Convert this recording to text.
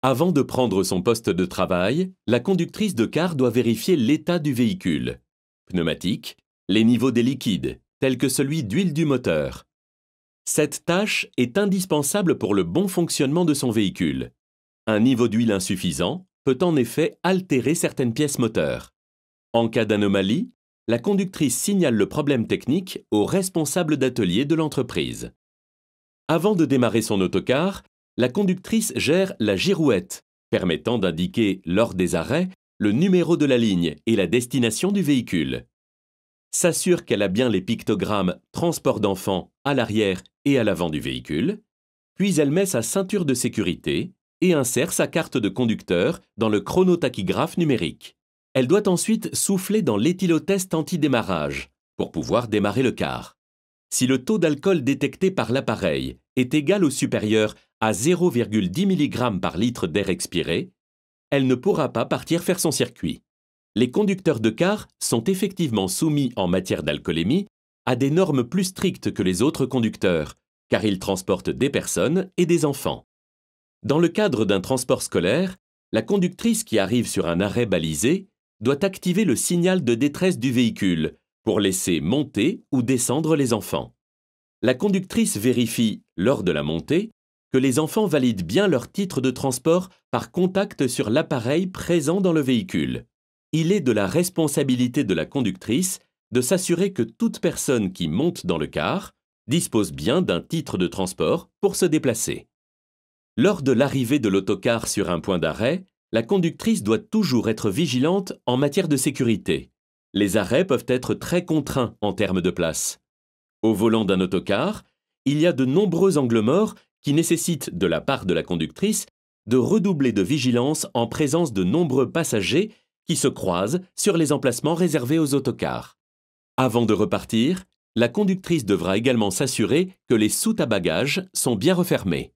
Avant de prendre son poste de travail, la conductrice de car doit vérifier l'état du véhicule. Pneumatique, les niveaux des liquides, tels que celui d'huile du moteur. Cette tâche est indispensable pour le bon fonctionnement de son véhicule. Un niveau d'huile insuffisant peut en effet altérer certaines pièces moteurs. En cas d'anomalie, la conductrice signale le problème technique au responsable d'atelier de l'entreprise. Avant de démarrer son autocar, la conductrice gère la girouette, permettant d'indiquer lors des arrêts le numéro de la ligne et la destination du véhicule. S'assure qu'elle a bien les pictogrammes « Transport d'enfants » à l'arrière et à l'avant du véhicule, puis elle met sa ceinture de sécurité et insère sa carte de conducteur dans le chronotachygraphe numérique. Elle doit ensuite souffler dans l'éthylotest anti-démarrage pour pouvoir démarrer le car. Si le taux d'alcool détecté par l'appareil est égal ou supérieur à 0,10 mg par litre d'air expiré, elle ne pourra pas partir faire son circuit. Les conducteurs de car sont effectivement soumis en matière d'alcoolémie à des normes plus strictes que les autres conducteurs, car ils transportent des personnes et des enfants. Dans le cadre d'un transport scolaire, la conductrice qui arrive sur un arrêt balisé doit activer le signal de détresse du véhicule pour laisser monter ou descendre les enfants. La conductrice vérifie, lors de la montée, que les enfants valident bien leur titre de transport par contact sur l'appareil présent dans le véhicule. Il est de la responsabilité de la conductrice de s'assurer que toute personne qui monte dans le car dispose bien d'un titre de transport pour se déplacer. Lors de l'arrivée de l'autocar sur un point d'arrêt, la conductrice doit toujours être vigilante en matière de sécurité. Les arrêts peuvent être très contraints en termes de place. Au volant d'un autocar, il y a de nombreux angles morts qui nécessitent de la part de la conductrice de redoubler de vigilance en présence de nombreux passagers qui se croisent sur les emplacements réservés aux autocars. Avant de repartir, la conductrice devra également s'assurer que les soutes à bagages sont bien refermées.